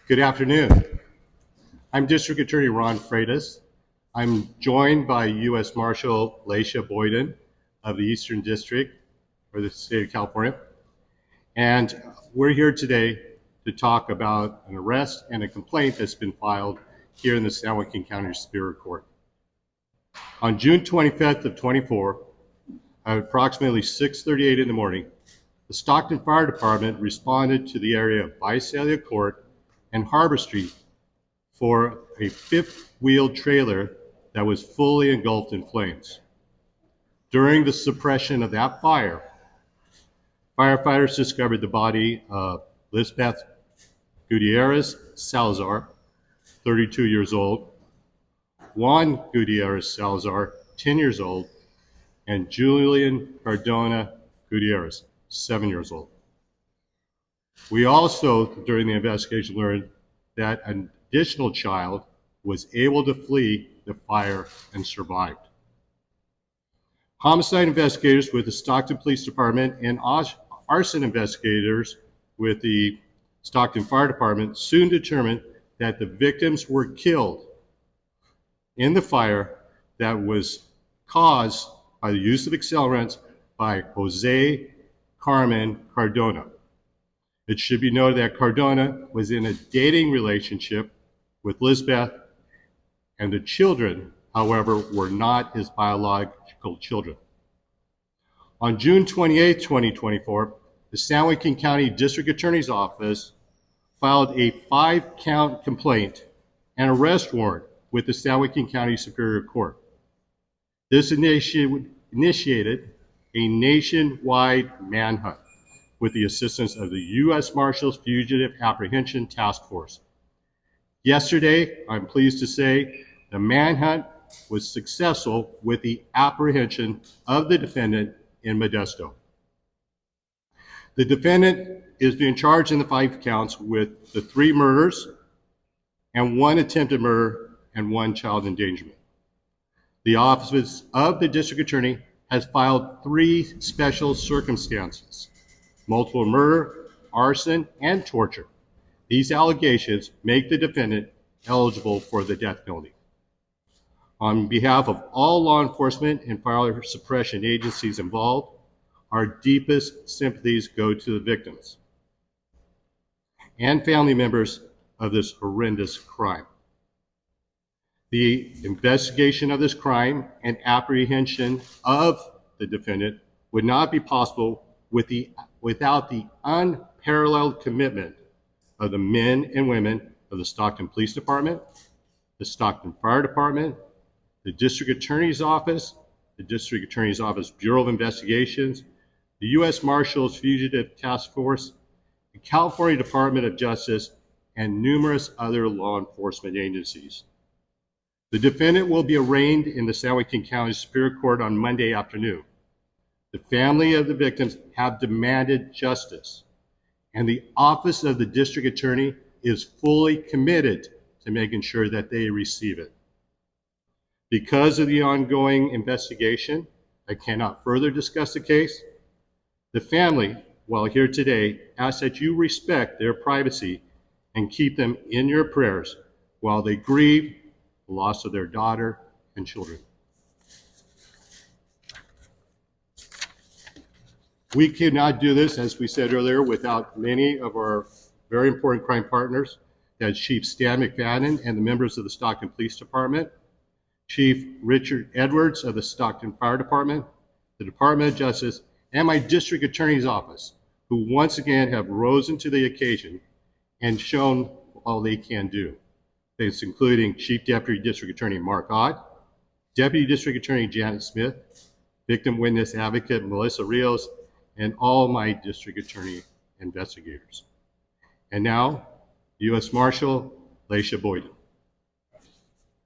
Good afternoon. I'm District Attorney Ron Freitas. I'm joined by U.S. Marshal Laisha Boyden of the Eastern District for the state of California. And we're here today to talk about an arrest and a complaint that's been filed here in the San Joaquin County Superior Court. On June 25th of 24, at approximately 6:38 in the morning, the Stockton Fire Department responded to the area of Visalia Court and Harbor Street for a fifth-wheel trailer that was fully engulfed in flames. During the suppression of that fire, firefighters discovered the body of Lisbeth Gutierrez Salazar, 32 years old, Juan Gutierrez Salazar, 10 years old, and Julian Cardona Gutierrez, 7 years old. We also, during the investigation, learned that an additional child was able to flee the fire and survived. Homicide investigators with the Stockton Police Department and arson investigators with the Stockton Fire Department soon determined that the victims were killed in the fire that was caused by the use of accelerants by Jose Cardona. It should be noted that Cardona was in a dating relationship with Lisbeth, and the children, however, were not his biological children. On June 28, 2024, the San Joaquin County District Attorney's Office filed a 5-count complaint and arrest warrant with the San Joaquin County Superior Court. This initiated a nationwide manhunt with the assistance of the U.S. Marshals Fugitive Apprehension Task Force. Yesterday, I'm pleased to say, the manhunt was successful with the apprehension of the defendant in Modesto. The defendant is being charged in the 5 counts with the 3 murders and 1 attempted murder and 1 child endangerment. The Office of the District Attorney has filed 3 special circumstances: multiple murder, arson, and torture. These allegations make the defendant eligible for the death penalty. On behalf of all law enforcement and fire suppression agencies involved, our deepest sympathies go to the victims and family members of this horrendous crime. The investigation of this crime and apprehension of the defendant would not be possible without the unparalleled commitment of the men and women of the Stockton Police Department, the Stockton Fire Department, the District Attorney's Office, the District Attorney's Office Bureau of Investigations, the U.S. Marshals Fugitive Task Force, the California Department of Justice, and numerous other law enforcement agencies. The defendant will be arraigned in the San Joaquin County Superior Court on Monday afternoon. The family of the victims have demanded justice, and the Office of the District Attorney is fully committed to making sure that they receive it. Because of the ongoing investigation, I cannot further discuss the case. The family, while here today, asks that you respect their privacy and keep them in your prayers while they grieve the loss of their daughter and children. We cannot do this, as we said earlier, without many of our very important crime partners. That's Chief Stan McFadden and the members of the Stockton Police Department, Chief Richard Edwards of the Stockton Fire Department, the Department of Justice, and my District Attorney's Office, who once again have risen to the occasion and shown all they can do. It's including Chief Deputy District Attorney Mark Ott, Deputy District Attorney Janet Smith, Victim Witness Advocate Melissa Rios, and all my District Attorney investigators. And now, U.S. Marshal Laisha Boyden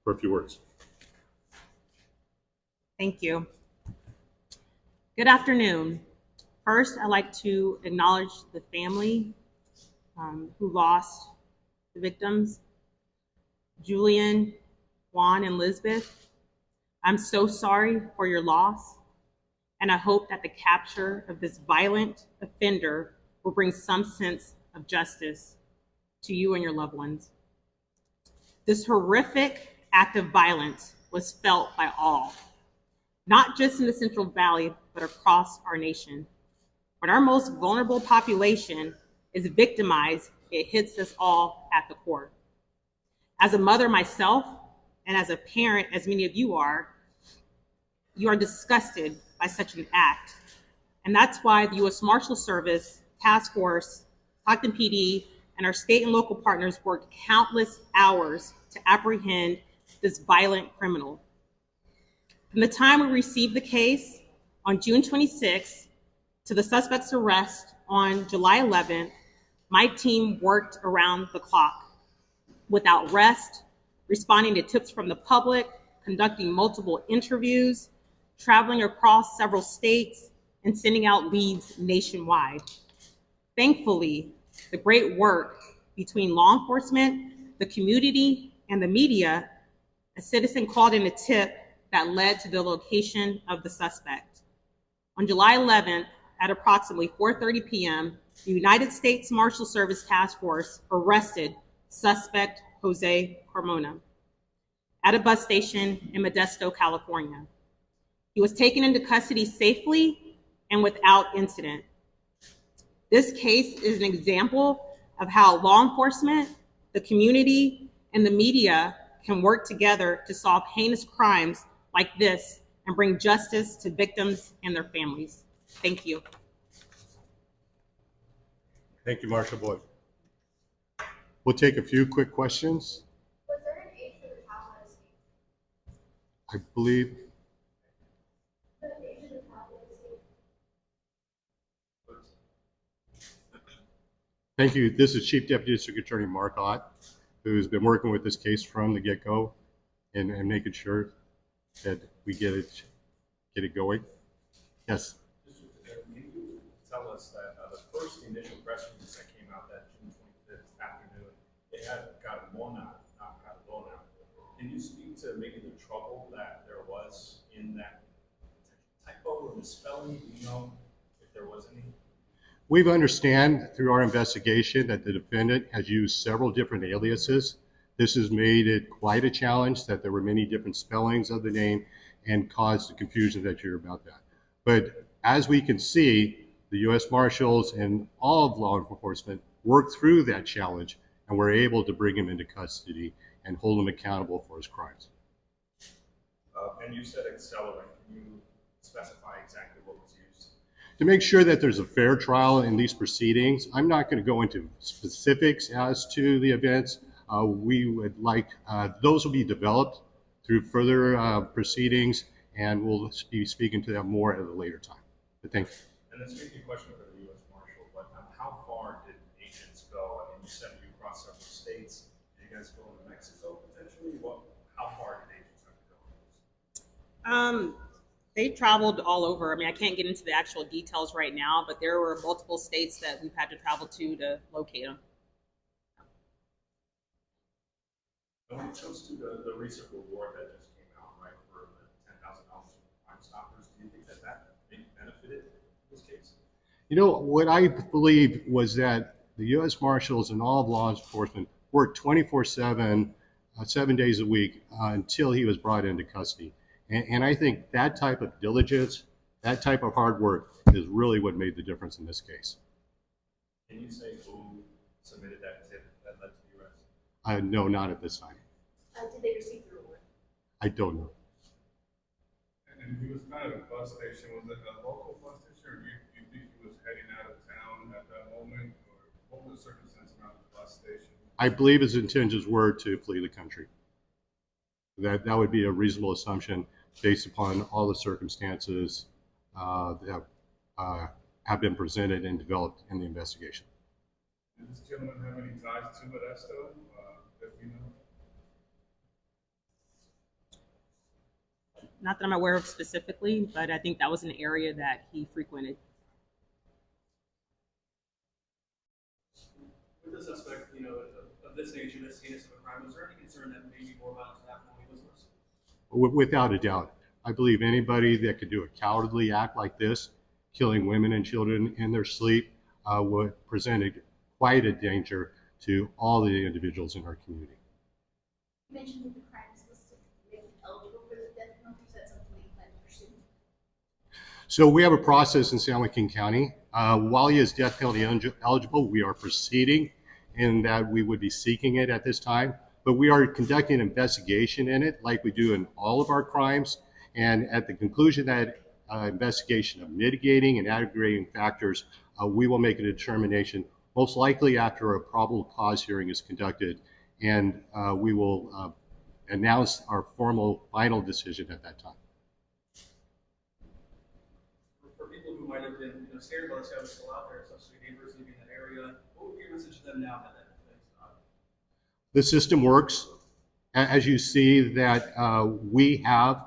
for a few words. Thank you. Good afternoon. First, I'd like to acknowledge the family who lost the victims, Julian, Juan, and Lisbeth. I'm so sorry for your loss, and I hope that the capture of this violent offender will bring some sense of justice to you and your loved ones. This horrific act of violence was felt by all, not just in the Central Valley, but across our nation. When our most vulnerable population is victimized, it hits us all at the core. As a mother myself, and as a parent, as many of you are disgusted by such an act. And that's why the U.S. Marshal Service, Task Force, Stockton PD, and our state and local partners worked countless hours to apprehend this violent criminal. From the time we received the case on June 26th to the suspect's arrest on July 11th, my team worked around the clock without rest, responding to tips from the public, conducting multiple interviews, traveling across several states, and sending out leads nationwide. Thankfully, the great work between law enforcement, the community, and the media, a citizen called in a tip that led to the location of the suspect. On July 11th, at approximately 4:30 p.m., the United States Marshal Service Task Force arrested suspect Jose Cardona at a bus station in Modesto, California. He was taken into custody safely and without incident. This case is an example of how law enforcement, the community, and the media can work together to solve heinous crimes like this and bring justice to victims and their families. Thank you. Thank you, Marshal Boyd. We'll take a few quick questions. Was there an age for the child that escaped? I believe, The age of the child that escaped? thank you. This is Chief Deputy District Attorney Mark Ott, who's been working with this case from the get-go and making sure that we get it going. Yes. Can you tell us that the first initial press release that came out that June 25th afternoon, it had Cardona, not Cardona. Can you speak to maybe the trouble that there was in that typo or misspelling? Do you know if there was any? We've understand through our investigation that the defendant has used several different aliases. This has made it quite a challenge that there were many different spellings of the name and caused the confusion that you're about that. But as we can see, the U.S. Marshals and all of law enforcement worked through that challenge and were able to bring him into custody and hold him accountable for his crimes. And you said accelerant. Can you specify exactly what was used? To make sure that there's a fair trial in these proceedings, I'm not going to go into specifics as to the events. We would like, those will be developed through further proceedings, and we'll be speaking to that more at a later time. But thank you. And this may be a question for the U.S. Marshal, but how far did agents go? I mean, you said you crossed several states. Did you guys go to Mexico potentially? How far did agents have to go? They traveled all over. I mean, I can't get into the actual details right now, but there were multiple states that we've had to travel to locate them. And when it comes to the recent reward that just came out, right, for the $10,000 for Crime Stoppers, do you think that maybe benefited this case? You know, what I believe was that the U.S. Marshals and all of law enforcement worked 24/7, 7 days a week until he was brought into custody. And I think that type of diligence, that type of hard work is really what made the difference in this case. Can you say who submitted that tip that led to the arrest? No, not at this time. Did they receive the reward? I don't know. And he was found at a bus station. Was it a local bus station, or do you think he was heading out of town at that moment, or what was the circumstance around the bus station? I believe his intentions were to flee the country. That would be a reasonable assumption based upon all the circumstances that have been presented and developed in the investigation. Did this gentleman have any ties to Modesto, if you know? Not that I'm aware of specifically, but I think that was an area that he frequented. With the suspect, of this nature, this heinous of a crime, was there any concern that maybe more violence would happen when he was arrested? Without a doubt. I believe anybody that could do a cowardly act like this, killing women and children in their sleep, would present quite a danger to all the individuals in our community. You mentioned that the crime is listed to make it eligible for the death penalty. Is that something that you plan to pursue? So we have a process in San Joaquin County. While he is death penalty eligible, we are proceeding in that we would be seeking it at this time, but we are conducting an investigation in it like we do in all of our crimes. And at the conclusion of that investigation of mitigating and aggravating factors, we will make a determination, most likely after a probable cause hearing is conducted, and we will announce our formal final decision at that time. For people who might have been, scared about this guy was still out there, especially neighbors living in that area, what would be your message to them now that thing's not? The system works. As you see that we have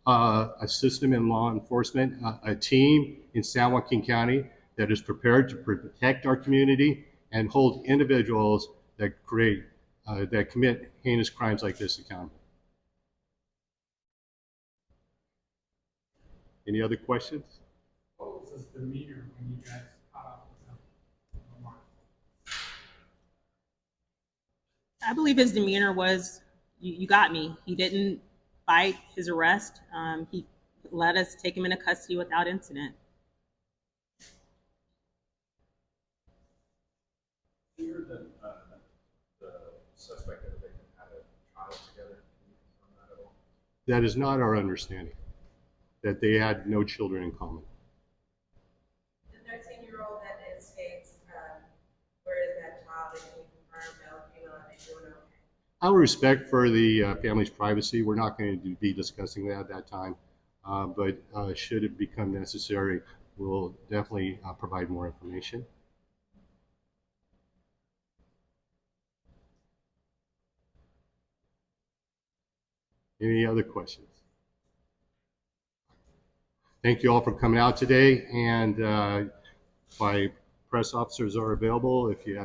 a system in law enforcement, a team in San Joaquin County that is prepared to protect our community and hold individuals that commit heinous crimes like this accountable. Any other questions? What was his demeanor when you guys caught up with him on the march? I believe his demeanor was, you got me. He didn't fight his arrest. He let us take him into custody without incident. You heard that the suspect and the victim had a child together. Can you confirm that at all? That is not our understanding, that they had no children in common. The 13-year-old that escapes, where is that child? Can you confirm male, female, and they doing okay? Out of respect for the family's privacy, we're not going to be discussing that at that time, but should it become necessary, we'll definitely provide more information. Any other questions? Thank you all for coming out today, and my press officers are available if you have